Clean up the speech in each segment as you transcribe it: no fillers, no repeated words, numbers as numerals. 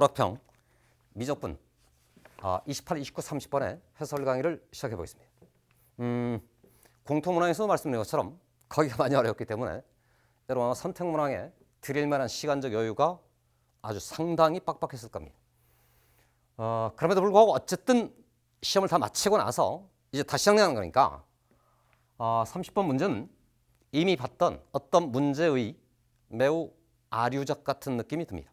오락평 미적분 28, 29, 30번의 해설 강의를 시작해 보겠습니다. 공통문항에서 말씀드린 것처럼 거기가 많이 어렵기 때문에 여러분 선택문항에 드릴 만한 시간적 여유가 아주 상당히 빡빡했을 겁니다. 그럼에도 불구하고 어쨌든 시험을 다 마치고 나서 이제 다시 시작하는 거니까 30번 문제는 이미 봤던 어떤 문제의 매우 아류작 같은 느낌이 듭니다.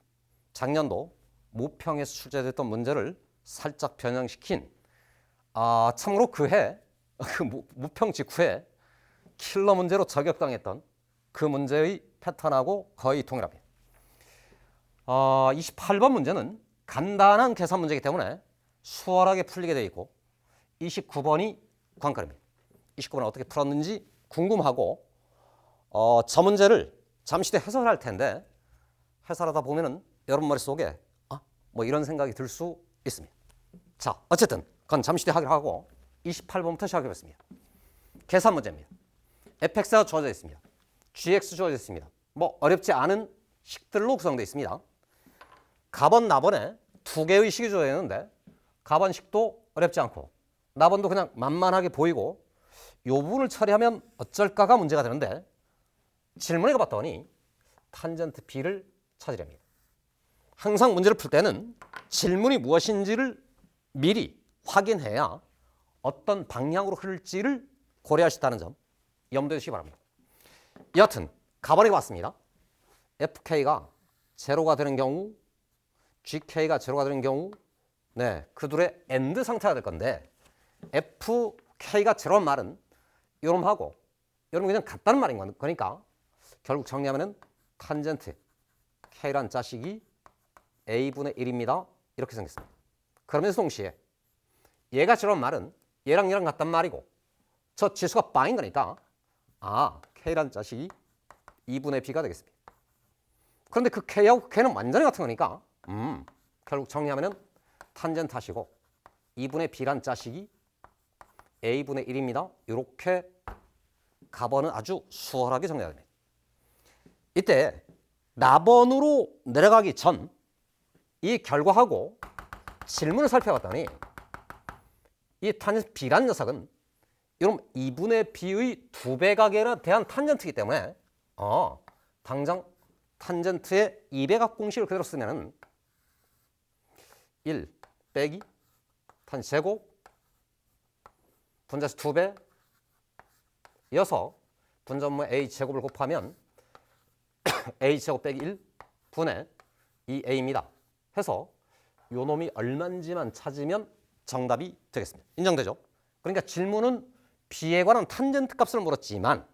작년도 모평에서 출제됐던 문제를 살짝 변형시킨 참고로 그해 그 모평 직후에 킬러 문제로 저격당했던 그 문제의 패턴하고 거의 동일합니다. 28번 문제는 간단한 계산 문제이기 때문에 수월하게 풀리게 되어 있고 29번이 관건입니다. 29번은 어떻게 풀었는지 궁금하고 저 문제를 잠시 뒤에 해설할 텐데 해설하다 보면은 여러분 머릿속에 뭐 이런 생각이 들 수 있습니다. 자, 어쨌든 그건 잠시 뒤에 하기로 하고 28번부터 시작해 보겠습니다. 계산 문제입니다. fx가 주어져 있습니다. gx 주어져 있습니다. 뭐 어렵지 않은 식들로 구성되어 있습니다. 가번, 나번에 두 개의 식이 주어져 있는데 가번식도 어렵지 않고 나번도 그냥 만만하게 보이고 이 부분을 처리하면 어쩔까가 문제가 되는데 질문에 가봤더니 탄젠트 b를 찾으랍니다. 항상 문제를 풀 때는 질문이 무엇인지를 미리 확인해야 어떤 방향으로 흐를지를 고려할 수 있다는 점 염두에 두시기 바랍니다. 여하튼 가번에 봤습니다. fk가 제로가 되는 경우 gk가 제로가 되는 경우 그 둘의 AND 상태가 될 건데 fk가 제로란 말은 요놈하고 요놈 그냥 같다는 말인 거니까 결국 정리하면은 탄젠트 k란 자식이 a분의 1입니다. 이렇게 생겼습니다. 그러면서 동시에 얘가 제로란 말은 얘랑 얘랑 같단 말이고 저 지수가 빵인 거니까 k란 자식이 2분의 b가 되겠습니다. 그런데 그 k하고 k는 완전히 같은 거니까 결국 정리하면은 탄젠트 하시고 2분의 b란 자식이 a분의 1입니다. 이렇게 가번은 아주 수월하게 정리가 됩니다. 이때 나번으로 내려가기 전 이 결과하고 질문을 살펴봤더니 이 탄젠트 b라는 녀석은 이런 2분의 b의 2배각에 대한 탄젠트이기 때문에 당장 탄젠트의 2배각 공식을 그대로 쓰면은 1 빼기 탄젠트 제곱 분자수 2배 이어서 분자분모 a 제곱을 곱하면 a 제곱 빼기 1 분의 2a입니다. 해서 요 놈이 얼마인지만 찾으면 정답이 되겠습니다. 인정되죠? 그러니까 질문은 b에 관한 탄젠트 값을 물었지만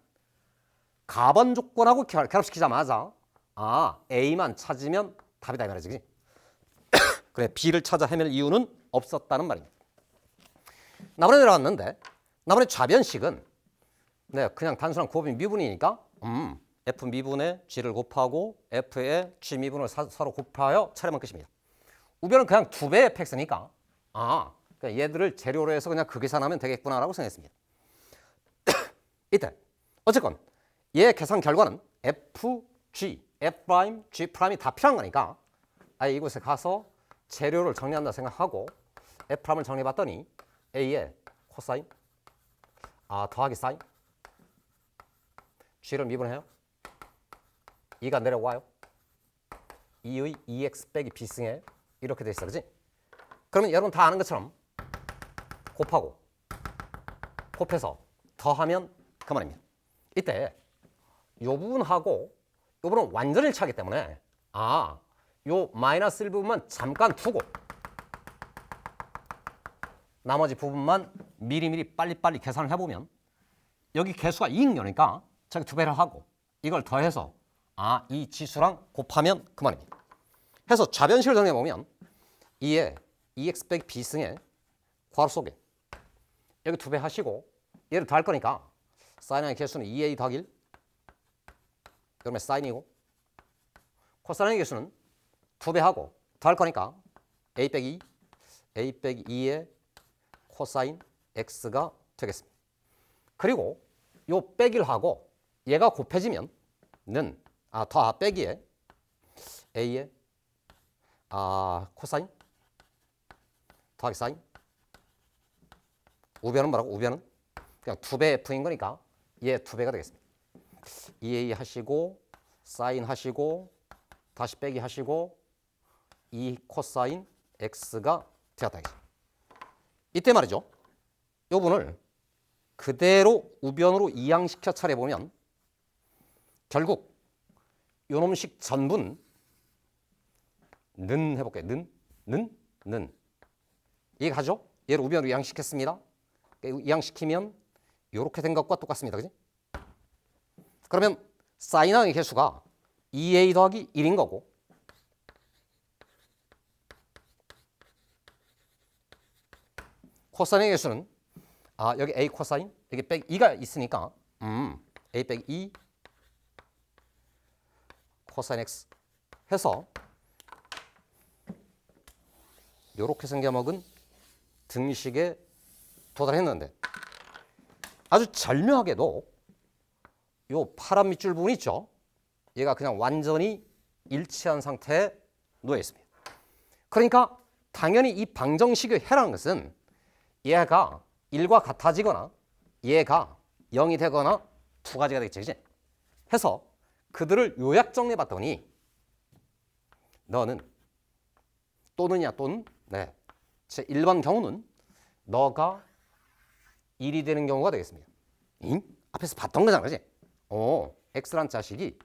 가번 조건하고 결합시키자마자 a만 찾으면 답이다 이 말이지. 그래 b를 찾아 헤맬 이유는 없었다는 말입니다. 나번에 내려왔는데 나번에 좌변식은 그냥 단순한 곱인 미분이니까 f 미분에 g를 곱하고 f에 g 미분을 서로 곱하여 차례만 끝입니다. 우변은 그냥 2배의 fx니까 그냥 얘들을 재료로 해서 그냥 그 계산하면 되겠구나라고 생각했습니다. 이때 어쨌건 얘 계산 결과는 f, g, f', g'이 다 필요한 거니까 이곳에 가서 재료를 정리한다 생각하고 f'을 정리해봤더니 a의 코사인 더하기 사인 g를 미분해요. 2가 내려와요. 2의 2x 빼기 b승에 이렇게 돼 있어, 그지? 그러면 여러분 다 아는 것처럼 곱하고 곱해서 더하면 그만입니다. 이때 요 부분하고 요 부분은 완전히 일치하기 때문에 요 마이너스 1 부분만 잠깐 두고 나머지 부분만 미리미리 빨리빨리 계산을 해보면 여기 개수가 2익녀니까 저기 2배를 하고 이걸 더해서 이 지수랑 곱하면 그만입니다. 해서 좌변식을 정리해보면 2에 2x 빼기 b승에 괄호 속에 여기 2배 하시고 얘를 더할 거니까 사인의 개수는 2a 더하기 1 그러면 사인이고 코사인의 개수는 2배 하고 더할 거니까 a 빼기 2 a 빼기 2의 코사인 x가 되겠습니다. 그리고 요 빼기를 하고 얘가 곱해지면 는 빼기에 a의 코사인 더하기 사인. 우변은 뭐라고? 우변은 그냥 2배 f인 거니까 얘 2배가 되겠습니다. 2a 하시고 사인 하시고 다시 빼기 하시고 2 코사인 x가 되었다. 이때 말이죠. 요 분을 그대로 우변으로 이항시켜 차려보면 결국 요 놈식 전분 는 해볼게요. 는 이해가죠? 얘를 우변으로 이항시켰습니다. 이항시키면 이렇게 된 것과 똑같습니다. 그지? 그러면 사인항의 개수가 2a 더하기 1인 거고 코사인의 개수는 여기 a 코사인 여기 빼기 2가 있으니까 a 빼기 2 코사인 x 해서 이렇게 생겨먹은 등식에 도달했는데 아주 절묘하게도 요 파란 밑줄 부분이 있죠. 얘가 그냥 완전히 일치한 상태에 놓여 있습니다. 그러니까 당연히 이 방정식의 해라는 것은 얘가 1과 같아지거나 얘가 0이 되거나 두 가지가 되겠지. 그치? 해서 그들을 요약 정리해 봤더니 너는 또는이야 또는 네. 제 1번 경우는 너가 1이 되는 경우가 되겠습니다. 잉? 앞에서 봤던 거잖아. 그지? x란 자식이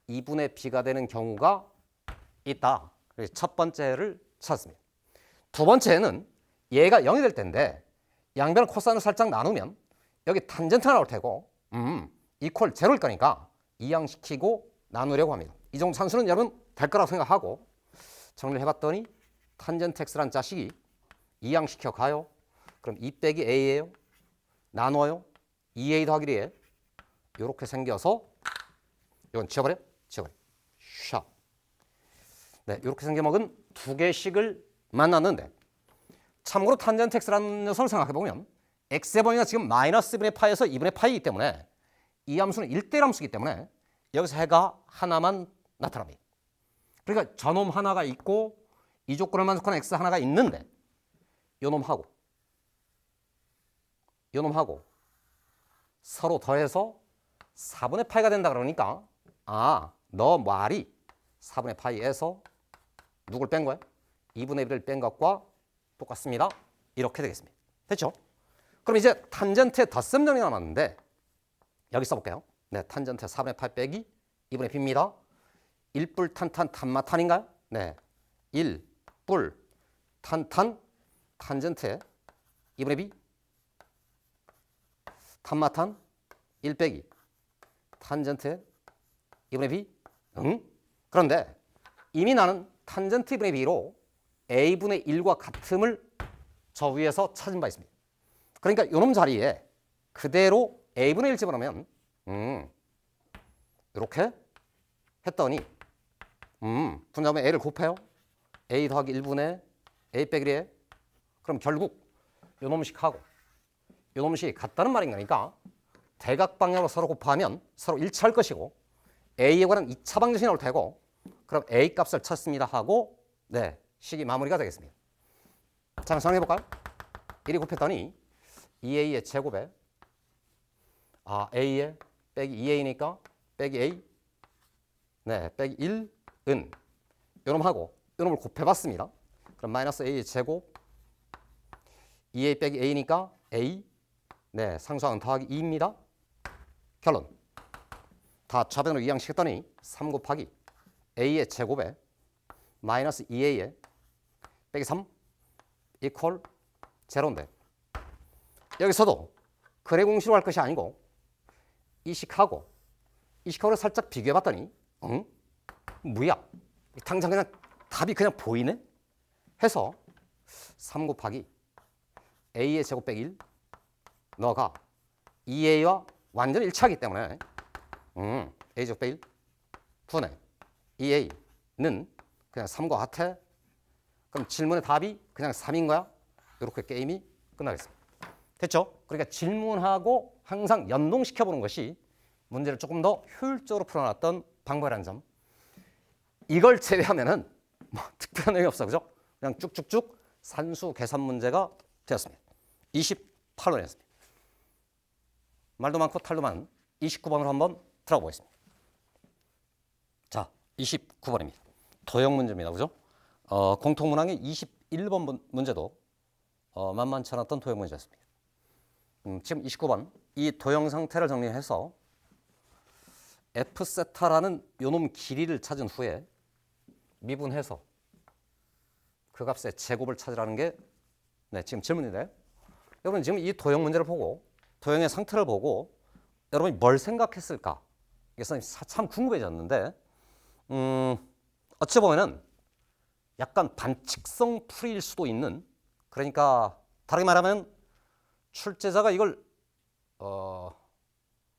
2분의 b가 되는 경우가 있다. 그래서 첫 번째를 찾았습니다. 두 번째는 얘가 0이 될 텐데 양변 코사인을 살짝 나누면 여기 탄젠트가 나올 테고 이퀄 제로일 거니까 이항시키고 나누려고 합니다. 이 정도 산수는 여러분 될 거라고 생각하고 정리를 해봤더니 탄젠트 x란 자식이 이항시켜 가요. 그럼 2 빼기 a예요. 나눠요. 2a 더하기 1이에요. 이렇게 생겨서 이건 지워버려. 샵. 네, 이렇게 생겨먹은 두 개씩을 만났는데 참고로 탄젠트 x라는 녀석을 생각해보면 x의 범위가 지금 마이너스 1분의 파이에서 2분의 파이이기 때문에 이 함수는 1대1 함수이기 때문에 여기서 해가 하나만 나타납니다. 그러니까 저놈 하나가 있고 이 조건을 만족하는 x 하나가 있는데 요놈하고 서로 더해서 4분의 파이가 된다 그러니까 너 말이 4분의 파이에서 누굴 뺀 거야? 2분의 1을 뺀 것과 똑같습니다. 이렇게 되겠습니다. 됐죠? 그럼 이제 탄젠트의 덧셈 정리 남았는데 여기 써볼게요. 네, 탄젠트 4분의 8 빼기 2분의 b입니다. 1뿔 탄탄 탄마탄인가요? 네, 1뿔 탄탄 탄젠트의 2분의 b 탄마탄 1 빼기 탄젠트의 2분의 b 그런데 이미 나는 탄젠트 2분의 b로 a분의 1과 같음을 저 위에서 찾은 바 있습니다. 그러니까 이놈 자리에 그대로 a분의 1 집어넣으면 이렇게 했더니 분자하면 a를 곱해요. a 더하기 1분의 a 빼기 1이에요. 그럼 결국 요놈식하고 요놈식이 같다는 말인 거니까 대각 방향으로 서로 곱하면 서로 일치할 것이고 a에 관한 2차 방정식이 나올 테고 그럼 a 값을 찾습니다 하고 네, 식이 마무리가 되겠습니다. 자, 정리해볼까요? 1이 곱했더니 2a의 제곱에 a에 빼기 2a니까 빼기 a 네, 빼기 1은 요놈하고 요놈을 곱해봤습니다. 그럼 마이너스 a의 제곱 2a 빼기 a니까 a 네, 상수항은 더하기 2입니다. 결론 다 좌변으로 이항시켰더니 3 곱하기 a의 제곱에 마이너스 2a에 빼기 3 이퀄 제로인데 여기서도 근해 공식으로 할 것이 아니고 이 식하고 살짝 비교해봤더니 뭐야? 당장 그냥 답이 그냥 보이네? 해서 3 곱하기 a의 제곱 빼기 1 너가 2a와 완전히 일치하기 때문에 a 제곱 빼기 1 분의 2a는 그냥 3과 같아. 그럼 질문의 답이 그냥 3인 거야. 이렇게 게임이 끝나겠습니다. 됐죠? 그러니까 질문하고 항상 연동시켜보는 것이 문제를 조금 더 효율적으로 풀어놨던 방법이라는 점. 이걸 제외하면은 뭐 특별한 내용이 없어, 그죠? 그냥 쭉쭉쭉 산수 계산 문제가 되었습니다. 28번이었습니다. 말도 많고 탈도 많은 29번으로 한번 들어가 보겠습니다. 자, 29번입니다. 도형 문제입니다, 그죠? 공통문항의 21번 문제도 만만치 않았던 도형 문제였습니다. 지금 29번 이 도형 상태를 정리해서 f 세타라는 요놈 길이를 찾은 후에 미분해서 그 값의 제곱을 찾으라는 게 지금 질문인데, 여러분 지금 이 도형 문제를 보고 도형의 상태를 보고 여러분이 뭘 생각했을까? 이게 참 궁금해졌는데, 어찌 보면은 약간 반칙성 풀이일 수도 있는, 그러니까 다르게 말하면 출제자가 이걸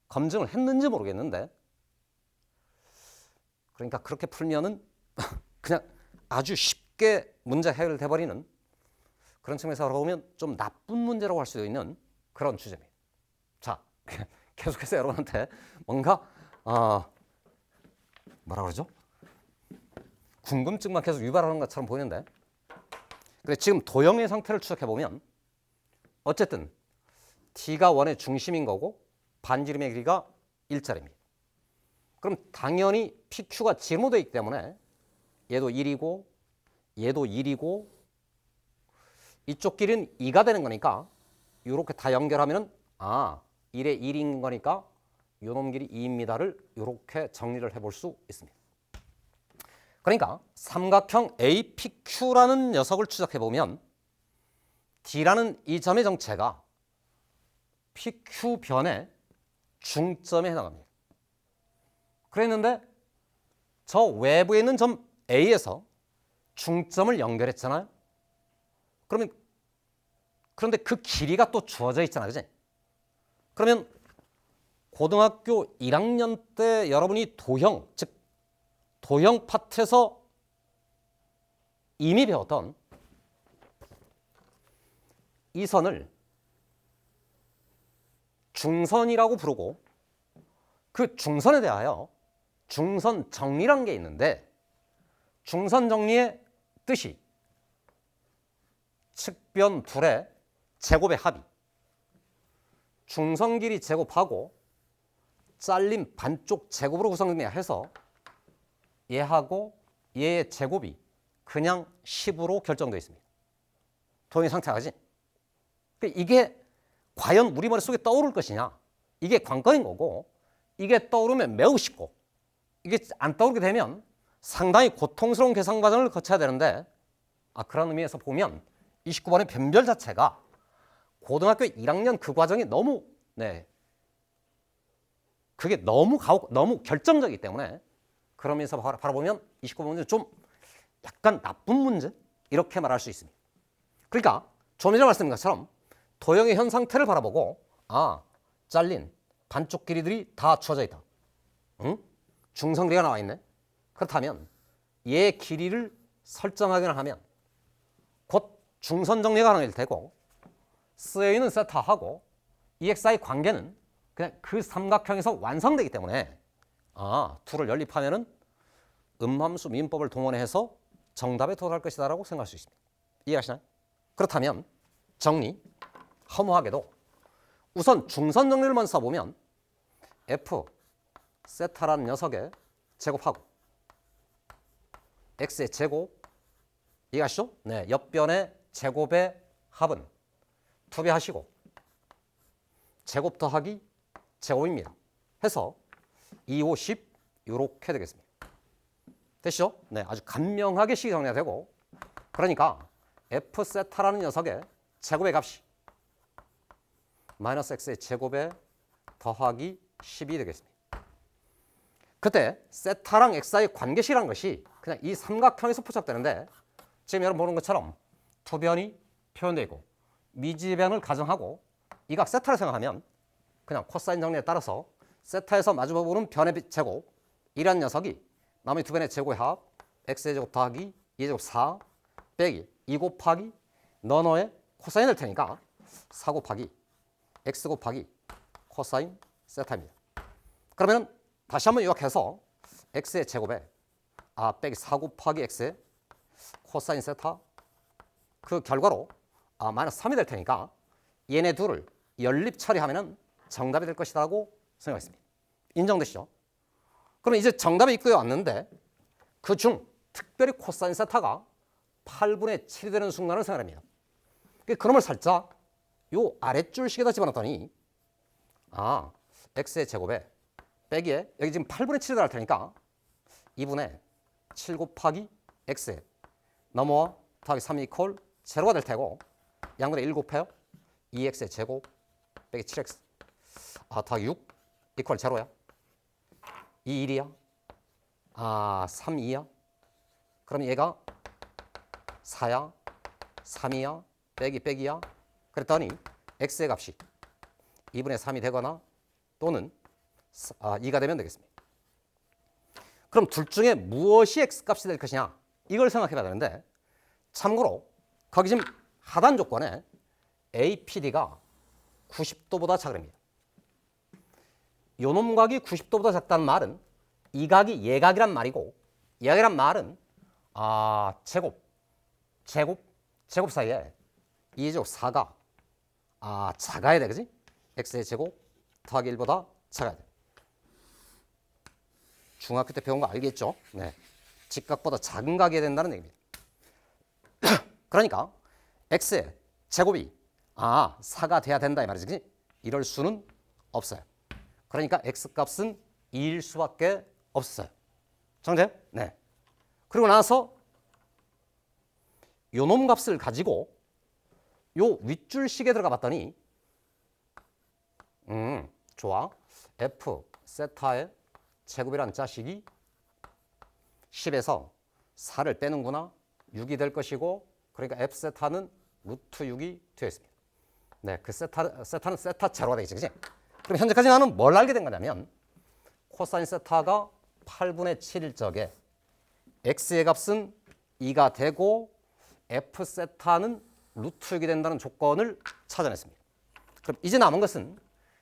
검증을 했는지 모르겠는데, 그러니까 그렇게 풀면은 그냥 아주 쉽게 문제 해결돼 버리는 그런 측면에서 보면 좀 나쁜 문제라고 할 수도 있는 그런 주제입니다. 자, 계속해서 여러분한테 뭔가 뭐라 그러죠? 궁금증만 계속 유발하는 것처럼 보이는데, 근데 지금 도형의 상태를 추적해 보면 어쨌든 t가 원의 중심인 거고 반지름의 길이가 1짜리입니다. 그럼 당연히 PQ가 지름으로 있기 때문에 얘도 1이고 얘도 1이고 이쪽 길이는 2가 되는 거니까 이렇게 다 연결하면은 1에 1인 거니까 요놈 길이 2입니다를 이렇게 정리를 해볼 수 있습니다. 그러니까 삼각형 APQ라는 녀석을 추적해 보면 D라는 이 점의 정체가 PQ변의 중점에 해당합니다. 그랬는데 저 외부에 있는 점 A에서 중점을 연결했잖아요. 그런데 그 길이가 또 주어져 있잖아, 그지? 그러면 고등학교 1학년 때 여러분이 도형, 즉 도형 파트에서 이미 배웠던 이 선을 중선이라고 부르고, 그 중선에 대하여 중선 정리란 게 있는데, 중선 정리의 뜻이 측변 둘의 제곱의 합이 중선 길이 제곱하고 잘린 반쪽 제곱으로 구성해서 얘하고 얘의 제곱이 그냥 10으로 결정되어 있습니다. 도형의 상태가지. 이게 과연 우리 머릿속에 떠오를 것이냐, 이게 관건인 거고, 이게 떠오르면 매우 쉽고, 이게 안 떠오르게 되면 상당히 고통스러운 계산 과정을 거쳐야 되는데, 그런 의미에서 보면 29번의 변별 자체가 고등학교 1학년 그 과정이 너무 그게 너무 결정적이기 때문에, 그러면서 바라보면 29번 문제는 좀 약간 나쁜 문제, 이렇게 말할 수 있습니다. 그러니까 좀 전에 말씀드린 것처럼 도형의 현 상태를 바라보고 잘린 반쪽 길이들이 다 주어져 있다. 중선 길이가 나와 있네. 그렇다면 얘 길이를 설정하기만 하면 곧 중선 정리가 가능할 테고, 쓰여 있는 세타하고 EXI 관계는 그냥 그 삼각형에서 완성되기 때문에 둘을 연립하면은 음함수 민법을 동원해서 정답에 도달할 것이다라고 생각할 수 있습니다. 이해하시나요? 그렇다면 정리 허무하게도 우선 중선 정리를 먼저 써보면 F 세타라는 녀석의 제곱하고 X의 제곱, 이해하시죠? 옆변의 제곱의 합은 2배 하시고 제곱 더하기 제곱입니다. 해서 2, 5, 10 이렇게 되겠습니다. 되시죠? 아주 간명하게 식이 정리가 되고, 그러니까 F 세타라는 녀석의 제곱의 값이 마이너스 X의 제곱에 더하기 10이 되겠습니다. 그때 세타랑 X의 관계식이라는 것이 그냥 이 삼각형에서 포착되는데, 지금 여러분 보는 것처럼 투변이 표현되어 있고 미지변을 가정하고 이 각 세타를 생각하면 그냥 코사인 정리에 따라서 세타에서 마주보는 변의 제곱, 이란 녀석이 나머지 두 변의 제곱의 합 X의 제곱 더하기 2의 제곱 4 빼기 2 곱하기 너너의 코사인 될 테니까 4 곱하기 X 곱하기 코사인 세타입니다. 그러면 다시 한번 요약해서 X의 제곱에 빼기 4 곱하기 X의 코사인 세타 그 결과로 마이너스 3이 될 테니까 얘네 둘을 연립 처리하면 정답이 될 것이라고 생각했습니다. 인정되시죠? 그럼 이제 정답이 입구에 왔는데 그중 특별히 코사인 세타가 8분의 7이 되는 순간을 생각합니다. 그놈을 살짝 요 아랫줄 식에다 집어넣었더니 x의 제곱에 빼기에 여기 지금 8분의 7이 들어갈 테니까 2분의 7 곱하기 x에 넘어와 더하기 3 이퀄 제로가 될 테고 양분의 1 곱해요. 2x의 제곱 빼기 7x 더하기 6 이퀄 제로야. 2 1이야. 3 2야. 그럼 얘가 4야. 3이야. 빼기야. 그랬더니 x의 값이 2분의 3이 되거나 또는 2가 되면 되겠습니다. 그럼 둘 중에 무엇이 x값이 될 것이냐 이걸 생각해 봐야 되는데 참고로 거기 지금 하단 조건에 APD가 90도보다 작습니다. 요놈 각이 90도보다 작다는 말은 이 각이 예각이란 말이고 예각이란 말은 제곱 사이에 2제곱 4가 작아야 돼, 그지? x의 제곱 더하기 1보다 작아야 돼. 중학교 때 배운 거 알겠죠? 네. 직각보다 작은 각이 해야 된다는 얘기입니다. 그러니까 x의 제곱이 4가 돼야 된다 이 말이지, 그지? 이럴 수는 없어요. 그러니까 x값은 2일 수밖에 없어요. 정제? 네. 그리고 나서 요놈 값을 가지고 요 윗줄식에 들어가 봤더니 좋아. f 세타의 제곱이란 자식이 10에서 4를 빼는구나. 6이 될 것이고 그러니까 f 세타는 루트 6이 되어 있습니다. 네, 그 세타는 세타 제로가 되겠지, 그치? 그럼 현재까지 나는 뭘 알게 된 거냐면 코사인 세타가 8분의 7일 적에 x의 값은 2가 되고 f 세타는 루트 6이 된다는 조건을 찾아냈습니다. 그럼 이제 남은 것은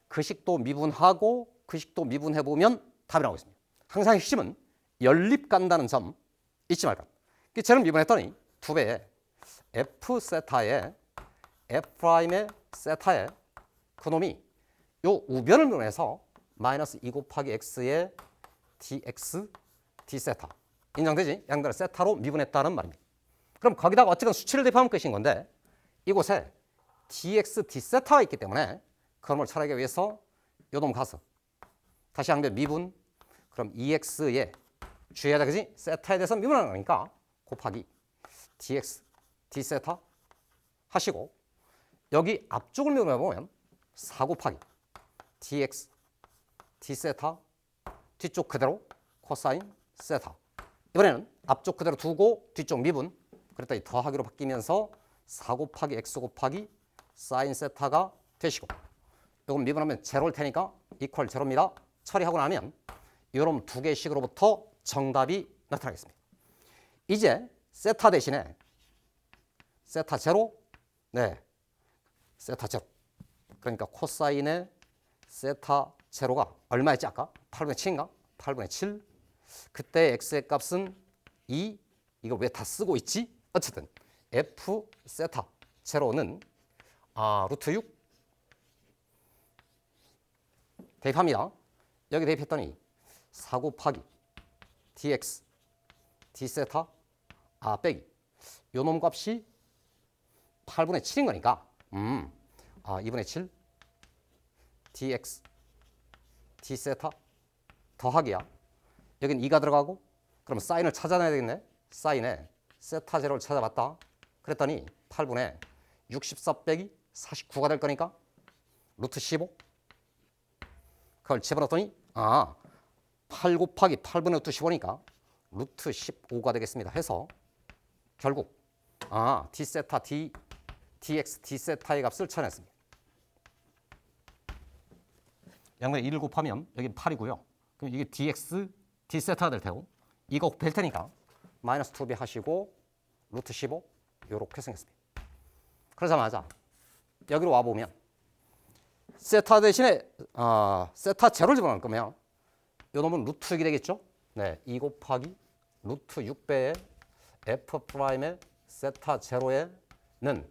그 식도 미분하고 그 식도 미분해보면 답이 나오겠습니다. 항상 핵심은 연립 간다는 점 잊지 말까. 쟤를 미분했더니 2배에 f 세타에 f'의 세타에 그놈이 요 우변을 미분해서 마이너스 2 곱하기 x의 dx d세타 인정되지? 양변을 세타로 미분했다는 말입니다. 그럼 거기다가 어쨌든 수치를 대입하면 끝인 건데 이곳에 dx d세타가 있기 때문에 그놈을 처리하기 위해서 요놈 가서 다시 양변 미분 그럼 2x에 주의하자, 그지? 세타에 대해서 미분하는 거니까 곱하기 dx d세타 하시고 여기 앞쪽을 미분해보면 4 곱하기 dx d세타 뒤쪽 그대로 코사인 세타 이번에는 앞쪽 그대로 두고 뒤쪽 미분 그랬더니 더하기로 바뀌면서 4 곱하기 x 곱하기 사인 세타가 되시고 이건 미분하면 제로일 테니까 이퀄 제로입니다. 처리하고 나면 이런 두 개의 식으로부터 정답이 나타나겠습니다. 이제 세타 대신에 세타 제로, 네, 세타 제로. 그러니까 코사인의 세타 제로가 얼마였지 아까? 8분의 7인가? 8분의 7. 그때 x의 값은 2. 이걸 왜 다 쓰고 있지? 어쨌든 f 세타 제로는 루트 6 대입합니다. 여기 대입했더니 4 곱하기 dx d세타 빼기 요놈 값이 8분의 7인 거니까 2분의 7 dx d세타 더하기야. 여긴 2가 들어가고 그럼 사인을 찾아내야 되겠네. 사인에 세타 제로를 찾아봤다. 그랬더니 8분의 64 빼기 49가 될 거니까 루트 15 그걸 집어넣었더니 8 곱하기 8분의 루트 15니까 루트 15가 되겠습니다. 해서 결국 d세타 dx d세타의 값을 찾아냈습니다. 양변에 1을 곱하면 여기 8이고요. 그럼 이게 dx d세타가 될 테고 이거 곱할 테니까 마이너스 2배 하시고 루트 15 이렇게 생겼습니다. 그러자마자 여기로 와보면 세타 대신에 세타 제로를 집어넣을 거면 이 놈은 루트 6이 되겠죠. 네, 2 곱하기 루트 6배의 F'의 세타 제로에는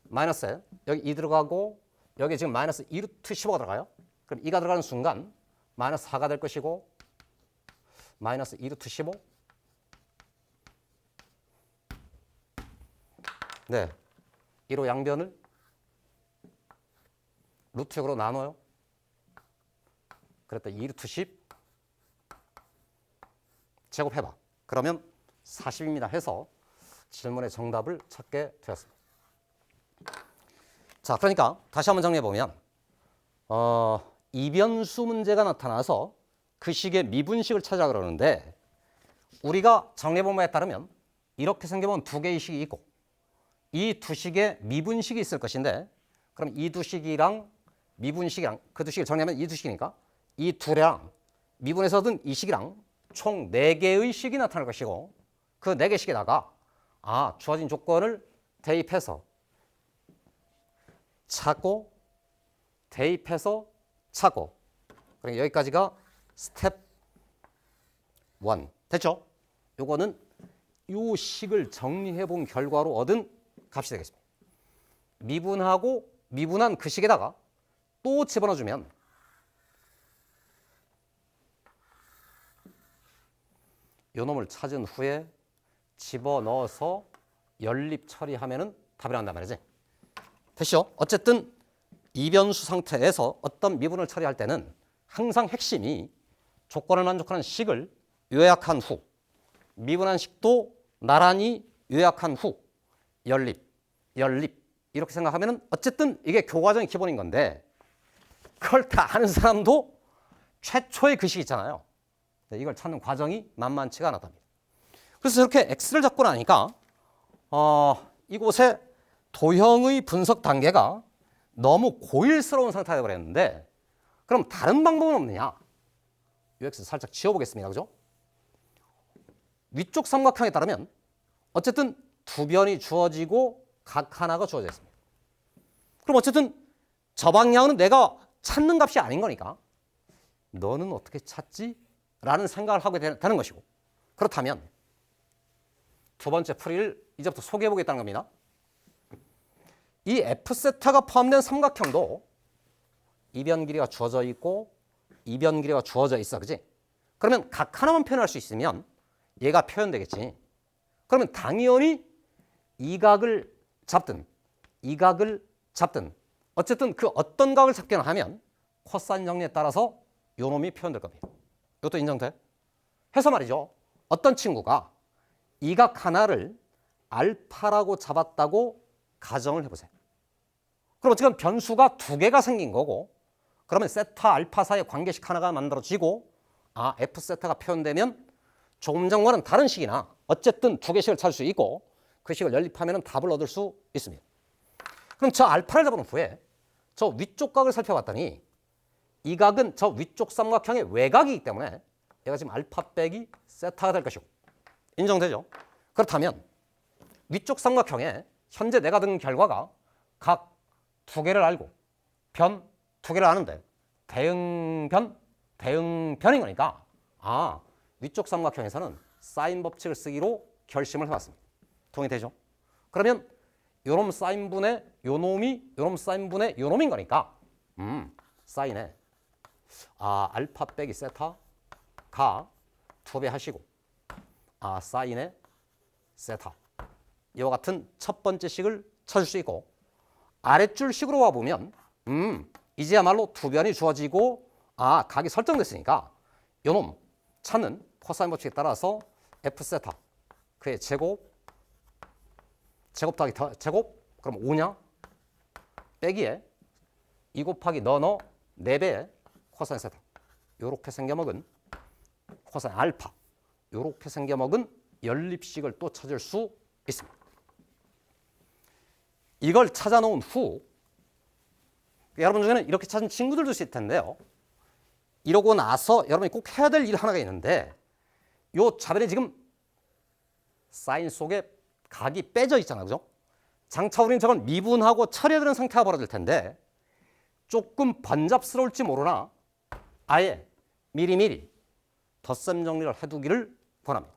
마이너스 여기 2 들어가고 여기 지금 마이너스 2루트 15가 들어가요. 그럼 2가 들어가는 순간 마이너스 4가 될 것이고 마이너스 2루트 15 네, 1호 양변을 루트역으로 나눠요. 그랬다 2루트 10 제곱해봐. 그러면 40입니다 해서 질문의 정답을 찾게 되었습니다. 자, 그러니까 다시 한번 정리해보면 이변수 문제가 나타나서 그 식의 미분식을 찾아 그러는데 우리가 정리해본 바에 따르면 이렇게 생겨본 두 개의 식이 있고 이 두 식의 미분식이 있을 것인데 그럼 이 두 식이랑 미분식이랑 그 두 식을 정리하면 이 두 식이니까 이 둘이랑 미분에서 얻은 이 식이랑 총 4개의 식이 나타날 것이고 그 4개 식에다가 주어진 조건을 대입해서 찾고 대입해서 찾고 그러니까 여기까지가 스텝 1 됐죠? 요거는 요 식을 정리해 본 결과로 얻은 값이 되겠습니다. 미분하고 미분한 그 식에다가 또 집어넣어주면 요 놈을 찾은 후에 집어넣어서 연립 처리하면은 답이 나온단 말이지. 됐죠? 어쨌든 이변수 상태에서 어떤 미분을 처리할 때는 항상 핵심이 조건을 만족하는 식을 요약한 후 미분한 식도 나란히 요약한 후 연립 이렇게 생각하면은 어쨌든 이게 교과정의 기본인 건데 그걸 다 아는 사람도 최초의 그 식 있잖아요. 이걸 찾는 과정이 만만치가 않았답니다. 그래서 이렇게 X를 잡고 나니까 이곳에 도형의 분석 단계가 너무 고일스러운 상태가 되어버렸는데 그럼 다른 방법은 없느냐? UX 살짝 지워보겠습니다. 그죠? 위쪽 삼각형에 따르면 어쨌든 두 변이 주어지고 각 하나가 주어져 있습니다. 그럼 어쨌든 저 방향은 내가 찾는 값이 아닌 거니까 너는 어떻게 찾지? 라는 생각을 하게 되는 것이고 그렇다면 두 번째 풀이를 이제부터 소개해 보겠다는 겁니다. 이 F세타가 포함된 삼각형도 이변 길이가 주어져 있고 이변 길이가 주어져 있어. 그지? 그러면 각 하나만 표현할 수 있으면 얘가 표현되겠지. 그러면 당연히 이 각을 잡든 이 각을 잡든 어쨌든 그 어떤 각을 잡기나 하면 코사인 정리에 따라서 요 놈이 표현될 겁니다. 이것도 인정돼? 해서 말이죠. 어떤 친구가 이 각 하나를 알파라고 잡았다고 가정을 해보세요. 그럼 지금 변수가 두 개가 생긴 거고 그러면 세타 알파 사이의 관계식 하나가 만들어지고 F 세타가 표현되면 조금 전과는 다른 식이나 어쨌든 두 개씩을 찾을 수 있고 그 식을 연립하면 답을 얻을 수 있습니다. 그럼 저 알파를 잡은 후에 저 위쪽 각을 살펴봤더니 이 각은 저 위쪽 삼각형의 외곽이기 때문에 얘가 지금 알파 빼기 세타가 될 것이고 인정되죠? 그렇다면 위쪽 삼각형에 현재 내가 든 결과가 각 두 개를 알고 변 두 개를 아는데 대응변인 거니까 위쪽 삼각형에서는 사인 법칙을 쓰기로 결심을 해봤습니다. 동의되죠? 그러면 요놈 사인분의 요놈이 요놈 사인분의 요놈인 거니까 사인에 알파 빼기 세타가 2배 하시고 사인에 세타 이와 같은 첫 번째 식을 찾을 수 있고 아랫줄 식으로 와보면 이제야말로 두 변이 주어지고 각이 설정됐으니까 요놈 찾는 코사인 법칙에 따라서 F 세타 그의 제곱 더하기 제곱 그럼 5냐 빼기에 2 곱하기 너너 4배의 코사인 세타 요렇게 생겨먹은 코사인 알파 요렇게 생겨먹은 연립식을 또 찾을 수 있습니다. 이걸 찾아놓은 후 여러분 중에는 이렇게 찾은 친구들도 있을 텐데요. 이러고 나서 여러분이 꼭 해야 될 일 하나가 있는데 요 자변에 지금 사인 속에 각이 빼져 있잖아요. 그죠? 장차 우리는 저건 미분하고 처리해야 되는 상태가 벌어질 텐데 조금 번잡스러울지 모르나 아예 미리미리 덧셈 정리를 해두기를 권합니다.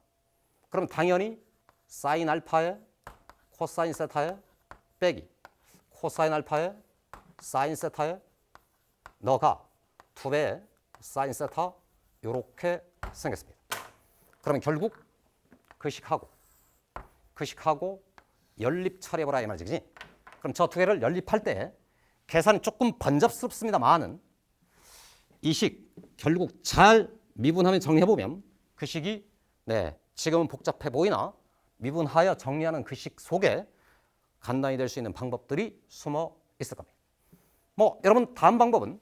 그럼 당연히 사인 알파에 코사인 세타에 빼기 코사인 알파에 사인 세타에 너가 2배의 사인 세타 이렇게 생겼습니다. 그러면 결국 그 식하고 연립 처리해보라 이 말이지. 그치? 그럼 저 2개를 연립할 때 계산이 조금 번잡스럽습니다만은 이 식 결국 잘 미분하면 정리해보면 그 식이 지금은 복잡해 보이나 미분하여 정리하는 그 식 속에 간단히 될 수 있는 방법들이 숨어 있을 겁니다. 뭐 여러분 다음 방법은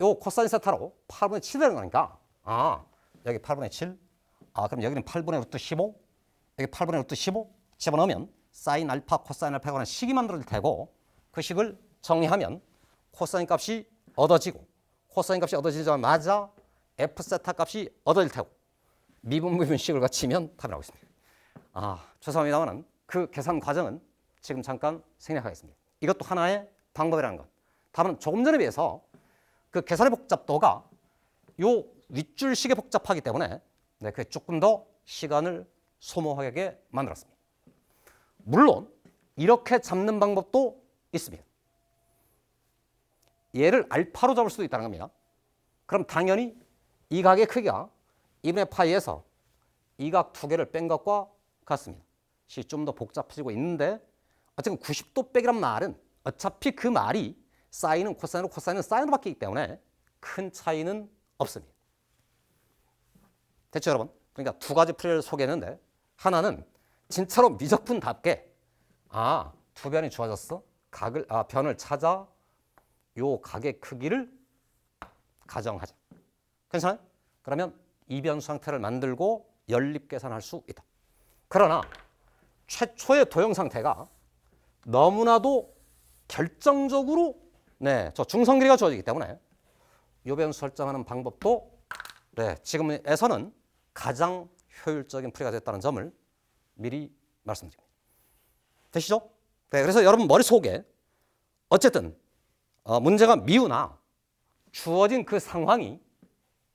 요 코사인 세타로 8분의 7 되는 거니까 여기 8분의 7 그럼 여기는 8분의 루트 15 여기 8분의 루트 15 집어넣으면 사인 알파 코사인 알파가 하는 식이 만들어질 테고 그 식을 정리하면 코사인 값이 얻어지고 코사인 값이 얻어지자마자 f 세타 값이 얻어질 테고 미분식을 거치면 답이 나오고 있습니다. 죄송합니다만 그 계산 과정은 지금 잠깐 생략하겠습니다. 이것도 하나의 방법이라는 것. 다만 조금 전에 비해서 그 계산의 복잡도가 요 윗줄식의 복잡하기 때문에 그게 조금 더 시간을 소모하게 만들었습니다. 물론 이렇게 잡는 방법도 있습니다. 얘를 알파로 잡을 수도 있다는 겁니다. 그럼 당연히 이 각의 크기가 2분의 파이에서 이 각 2개를 뺀 것과 같습니다. 좀 더 복잡해지고 있는데 어쨌든 90도 빼기란 말은 어차피 그 말이 사인은 코사인으로 코사인은 사인으로 바뀌기 때문에 큰 차이는 없습니다. 됐죠 여러분? 그러니까 2가지 풀이를 소개했는데 하나는 진짜로 미적분답게 2변이 주어졌어. 변을 찾아 요 각의 크기를 가정하자. 괜찮아요? 그러면 이변수 상태를 만들고 연립 계산할 수 있다. 그러나 최초의 도형 상태가 너무나도 결정적으로 저 중성 길이가 주어지기 때문에 요 변수 설정하는 방법도 지금에서는 가장 효율적인 풀이가 됐다는 점을 미리 말씀드립니다. 되시죠? 그래서 여러분 머릿속에 어쨌든 문제가 미우나 주어진 그 상황이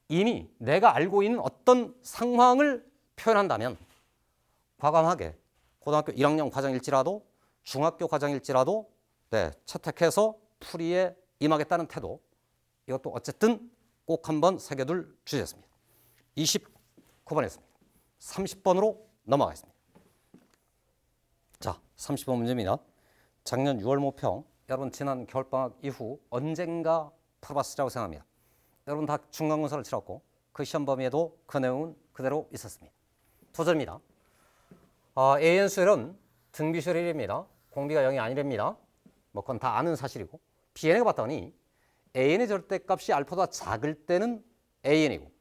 이미 내가 알고 있는 어떤 상황을 표현한다면 과감하게 고등학교 1학년 과정일지라도 중학교 과정일지라도 채택해서 풀이에 임하겠다는 태도, 이것도 어쨌든 꼭 한번 새겨둘 주제였습니다. 29번이었습니다. 30번으로 넘어가겠습니다. 자, 30번 문제입니다. 작년 6월 모평, 여러분 지난 겨울방학 이후 언젠가 풀어봤으리라고 생각합니다. 여러분 다 중간고사를 치렀고 그 시험 범위에도 그 내용은 그대로 있었습니다. 도전입니다. AN 수열은 등비수열 1입니다. 공비가 0이 아니랍니다. 뭐 그건 다 아는 사실이고, BN을 봤더니 AN의 절대값이 알파보다 작을 때는 AN이고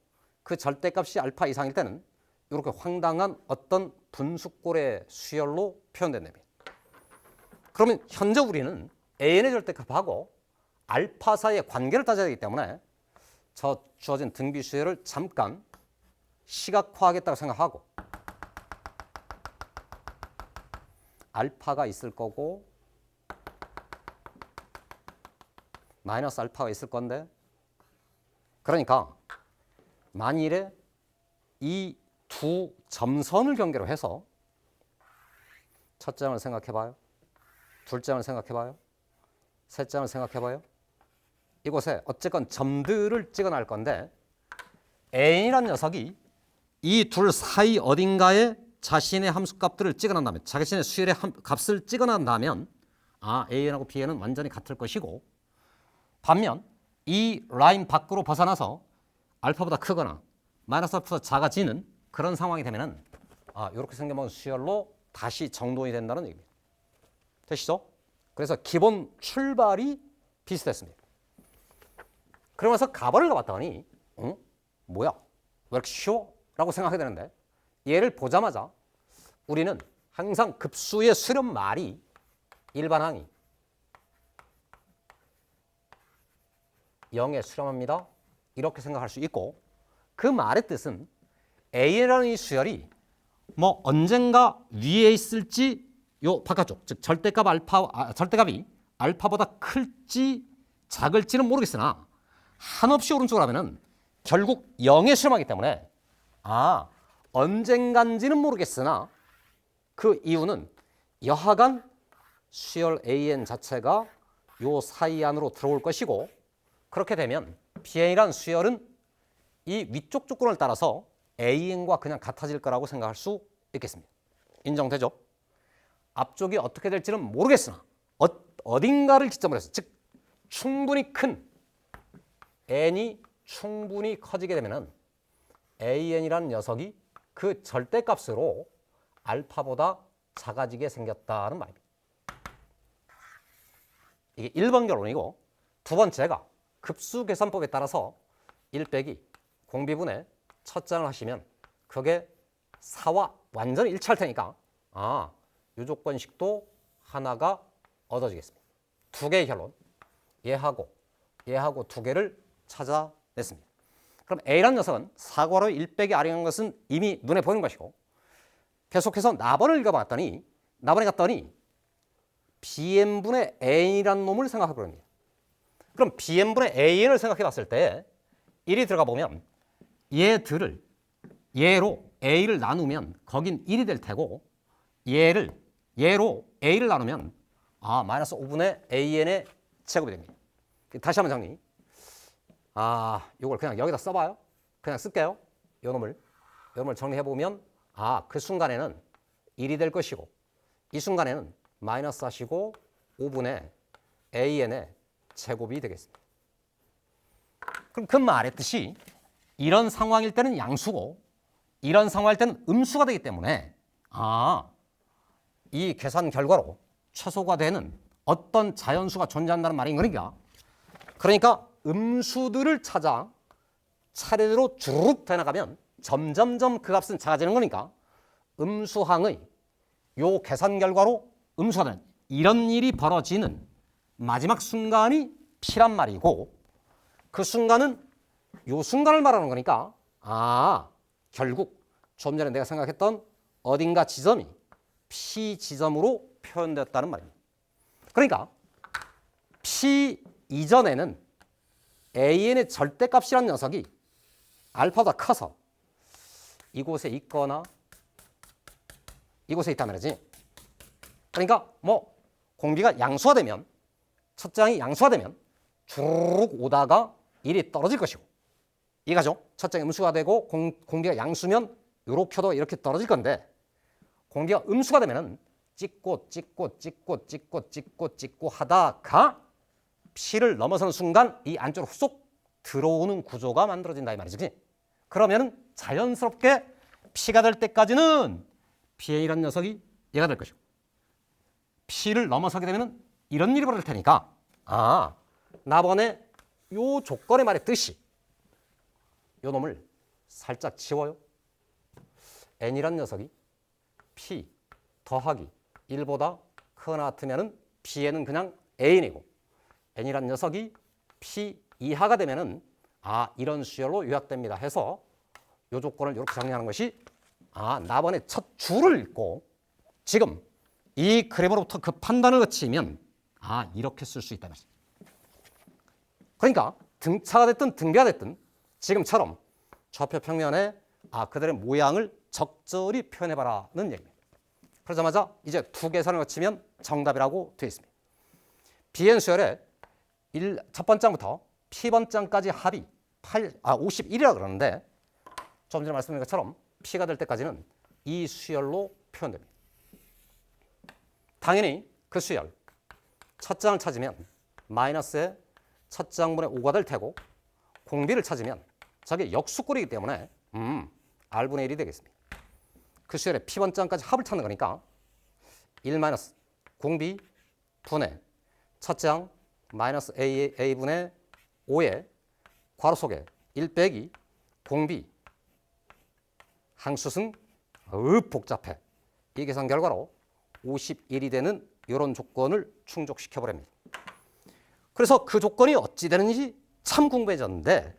그 절대값이 알파 이상일 때는 이렇게 황당한 어떤 분수꼴의 수열로 표현된답니다. 그러면 현재 우리는 AN의 절대값하고 알파 사이의 관계를 따져야 되기 때문에 저 주어진 등비수열을 잠깐 시각화하겠다고 생각하고 알파가 있을 거고 마이너스 알파가 있을 건데, 그러니까 만일에 이 두 점선을 경계로 해서 첫 장을 생각해봐요. 둘 장을 생각해봐요. 셋 장을 생각해봐요. 이곳에 어쨌건 점들을 찍어낼 건데 N이라는 녀석이 이 둘 사이 어딘가에 자신의 함수값들을 찍어낸다면, 자신의 수열의 값을 찍어낸다면 An하고 Bn은 완전히 같을 것이고, 반면 이 라인 밖으로 벗어나서 알파보다 크거나 마이너스 알파보다 작아지는 그런 상황이 되면은 이렇게 생겨먹은 수열로 다시 정돈이 된다는 얘기입니다. 되시죠? 그래서 기본 출발이 비슷했습니다. 그러면서 가벌을 가봤더니 뭐야? 왜 이렇게 쉬워? 라고 생각하게 되는데, 얘를 보자마자 우리는 항상 급수의 수렴 말이 일반항이 0에 수렴합니다. 이렇게 생각할 수 있고, 그 말의 뜻은 A라는 이 수열이 뭐 언젠가 위에 있을지 요 바깥쪽, 즉 절대값이 알파보다 클지 작을지는 모르겠으나 한없이 오른쪽으로 하면은 결국 0에 수렴하기 때문에 언젠간지는 모르겠으나 그 이유는 여하간 수열 AN 자체가 요 사이 안으로 들어올 것이고, 그렇게 되면 BN이란 수열은 이 위쪽 조건을 따라서 AN과 그냥 같아질 거라고 생각할 수 있겠습니다. 인정되죠? 앞쪽이 어떻게 될지는 모르겠으나 어딘가를 기점으로 해서, 즉 충분히 큰 n이 충분히 커지게 되면은 AN이라는 녀석이 그 절대값으로 알파보다 작아지게 생겼다는 말입니다. 이게 1번 결론이고, 두 번째가 급수계산법에 따라서 1 빼기 공비분의 첫 장을 하시면 그게 4와 완전히 일치할 테니까 이 조건식도 하나가 얻어지겠습니다. 두 개의 결론, 얘하고 두 개를 찾아냈습니다. 그럼 A라는 녀석은 사괄호 1 빼기 R인 것은 이미 눈에 보이는 것이고, 계속해서 나번을 읽어봤더니 BN분의 N이라는 놈을 생각하고 그럽니다. 그럼 BN분의 An을 생각해 봤을 때 1이 들어가 보면 얘들을 얘로 A를 나누면 거긴 1이 될 테고, 얘로 A를 나누면 마이너스 5분의 AN의 제곱이 됩니다. 다시 한번 정리. 이걸 그냥 여기다 써봐요. 그냥 쓸게요. 요 놈을 정리해 보면 그 순간에는 1이 될 것이고, 이 순간에는 마이너스 하시고 5분의 AN의 제곱이 되겠습니다. 그럼 그 말했듯이 이런 상황일 때는 양수고 이런 상황일 때는 음수가 되기 때문에 이 계산 결과로 최소가 되는 어떤 자연수가 존재한다는 말인 거니까, 그러니까 음수들을 찾아 차례대로 주르륵 되나가면 점점점 그 값은 작아지는 거니까 음수항의 요 계산 결과로 음수가 되는 이런 일이 벌어지는 마지막 순간이 P란 말이고, 그 순간은 요 순간을 말하는 거니까 결국 좀 전에 내가 생각했던 어딘가 지점이 P 지점으로 표현됐다는 말입니다. 그러니까 P 이전에는 AN의 절대값이라는 녀석이 알파보다 커서 이곳에 있거나 이곳에 있다는 거지. 그러니까 공비가 양수화 되면, 첫 장이 양수화 되면 주르륵 오다가 1이 떨어질 것이고, 이해가죠? 첫 장이 음수가 되고 공비가 양수면 요렇게도 이렇게 떨어질 건데, 공비가 음수가 되면은 찍고 하다가 P를 넘어서는 순간 이 안쪽으로 쏙 들어오는 구조가 만들어진다 이 말이지. 그러면은 자연스럽게 P가 될 때까지는 PA라는 녀석이 얘가 될 것이고, P를 넘어서게 되면은 이런 일이 벌어질 테니까 나번에 요 조건에 말했듯이 요 놈을 살짝 지워요. N이라는 녀석이 P 더하기 1보다 크거나 같으면은 P에는 그냥 N이고, N이라는 녀석이 P 이하가 되면은 이런 수열로 요약됩니다 해서 요 조건을 이렇게 정리하는 것이 나번에 첫 줄을 읽고 지금 이 그래프로부터 그 판단을 거치면 이렇게 쓸 수 있다는 것입니다. 그러니까 등차가 됐든 등비가 됐든 지금처럼 좌표 평면에 그들의 모양을 적절히 표현해봐라는 얘기입니다. 그러자마자 이제 두 계산을 거치면 정답이라고 되어 있습니다. BN 수열의 첫 번장부터 P번장까지 합이 51이라고 그러는데, 좀 전에 말씀드린 것처럼 P가 될 때까지는 이 수열로 표현됩니다. 당연히 그 수열 첫 장을 찾으면 마이너스의 첫 장분의 5가 될 테고, 공비를 찾으면 저게 역수꼴이기 때문에 R분의 1이 되겠습니다. 그 수열의 P번장까지 합을 찾는 거니까 1 마이너스 공비 분의 첫 장 마이너스 A분의 5의 괄호 속에 1 빼기 공비 항수승 복잡해. 이 계산 결과로 51이 되는 이런 조건을 충족시켜 버립니다. 그래서 그 조건이 어찌 되는지 참 궁금해졌는데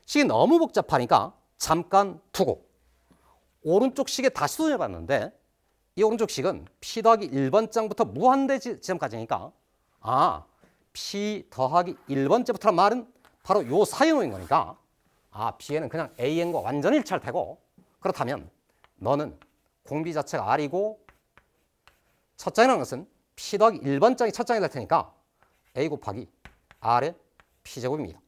식이 너무 복잡하니까 잠깐 두고 오른쪽 식에 다시 도전해 봤는데, 이 오른쪽 식은 P 더하기 1번 장부터 무한대 지점까지니까 P 더하기 1번째부터란 말은 바로 요 사이에 놓인 거니까 P에는 그냥 AN과 완전히 일치할 테고, 그렇다면 너는 공비 자체가 R이고 첫 장이라는 것은 P 더하기 1번 장이 첫 장이 될 테니까 A 곱하기 R의 P제곱입니다.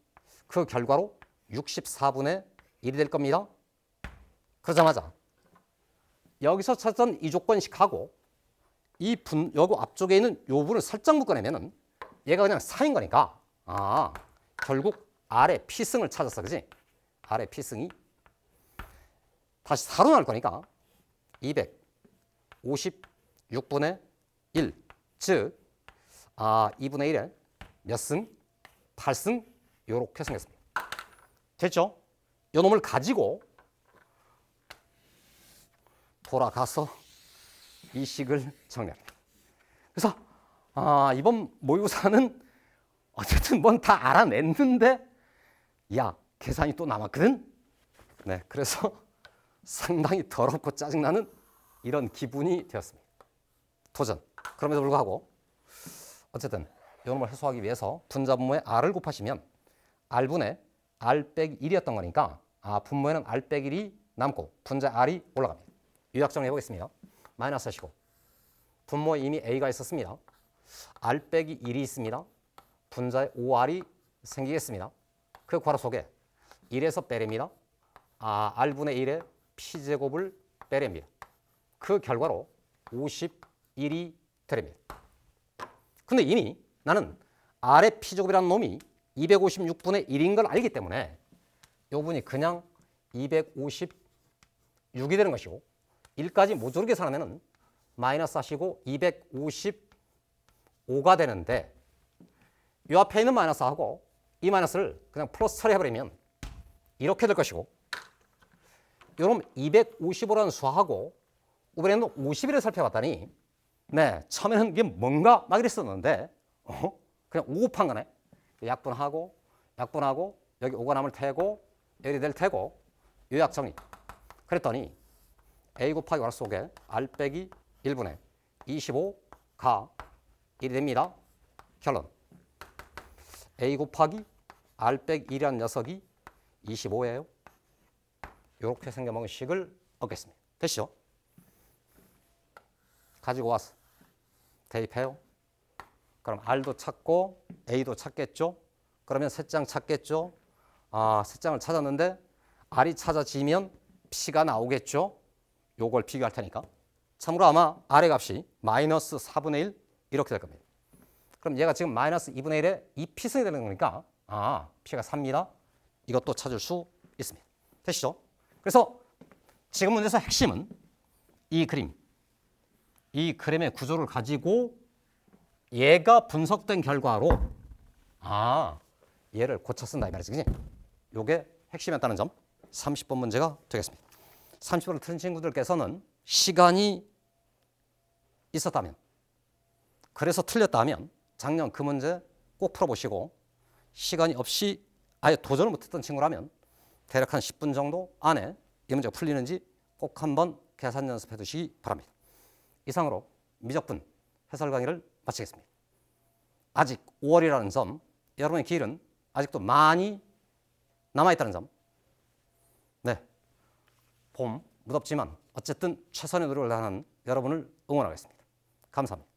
그 결과로 64분의 1이 될 겁니다. 그러자마자 여기서 찾던 이 조건식하고 여기 앞쪽에 있는 이 부분을 살짝 묶어내면은 얘가 그냥 4인 거니까 결국 R의 P승을 찾았어. 그지? R의 P승이 다시 4로 나올 거니까 256분의 1, 즉 2분의 1에 몇 승? 8승? 이렇게 생겼습니다. 됐죠? 이 놈을 가지고 돌아가서 이 식을 정리합니다. 그래서 이번 모의고사는 어쨌든 뭔 다 알아냈는데 야, 계산이 또 남았거든? 네, 그래서 상당히 더럽고 짜증나는 이런 기분이 되었습니다. 도전. 그럼에도 불구하고 어쨌든 이놈을 해소하기 위해서 분자 분모에 R을 곱하시면 R분의 R 빼기 1이었던 거니까 분모에는 R 빼기 1이 남고 분자 R이 올라갑니다. 요약 정리해 보겠습니다. 마이너스 하시고 분모에 이미 A가 있었습니다. R 빼기 1이 있습니다. 분자에 5R이 생기겠습니다. 그 괄호 속에 1에서 빼냅니다. R분의 1의 P제곱을 빼냅니다. 그 결과로 51이 되렵니다. 근데 이미 나는 R의 P제곱이라는 놈이 256분의 1인 걸 알기 때문에 이 부분이 그냥 256이 되는 것이고 1까지 모조리 계산하면 마이너스 하시고 255가 되는데 이 앞에 있는 마이너스하고 이 마이너스를 그냥 플러스 처리해버리면 이렇게 될 것이고 요놈 255라는 수하고 이번에는 51을 살펴봤더니 네, 처음에는 이게 뭔가 막 이랬었는데 그냥 5 곱한 거네. 약분하고 여기 5가 남을 테고 1이 될 테고 요약 정리. 그랬더니 A 곱하기 괄호 속에 R 빼기 1분의 25가 1이 됩니다. 결론. A 곱하기 R 빼기 1이라는 녀석이 25예요. 이렇게 생겨먹은 식을 얻겠습니다. 됐죠? 가지고 와서 대입해요. 그럼 R도 찾고 A도 찾겠죠? 그러면 세 장 찾겠죠? 세 장을 찾았는데 R이 찾아지면 P가 나오겠죠? 요걸 비교할 테니까. 참고로 아마 R의 값이 마이너스 4분의 1 이렇게 될 겁니다. 그럼 얘가 지금 마이너스 2분의 1에 2P승이 되는 거니까 P가 3입니다. 이것도 찾을 수 있습니다. 되시죠? 그래서 지금 문제에서 핵심은 이 그림의 구조를 가지고 얘가 분석된 결과로 얘를 고쳐 쓴다 이 말이지. 그치? 요게 핵심이었다는 점 30번 문제가 되겠습니다. 30번을 틀린 친구들께서는 시간이 있었다면 그래서 틀렸다면 작년 그 문제 꼭 풀어보시고 시간이 없이 아예 도전을 못했던 친구라면 대략 한 10분 정도 안에 이 문제가 풀리는지 꼭 한번 계산 연습해 두시기 바랍니다. 이상으로 미적분 해설 강의를 마치겠습니다. 아직 5월이라는 점, 여러분의 길은 아직도 많이 남아있다는 점. 네, 봄 무덥지만 어쨌든 최선의 노력을 다하는 여러분을 응원하겠습니다. 감사합니다.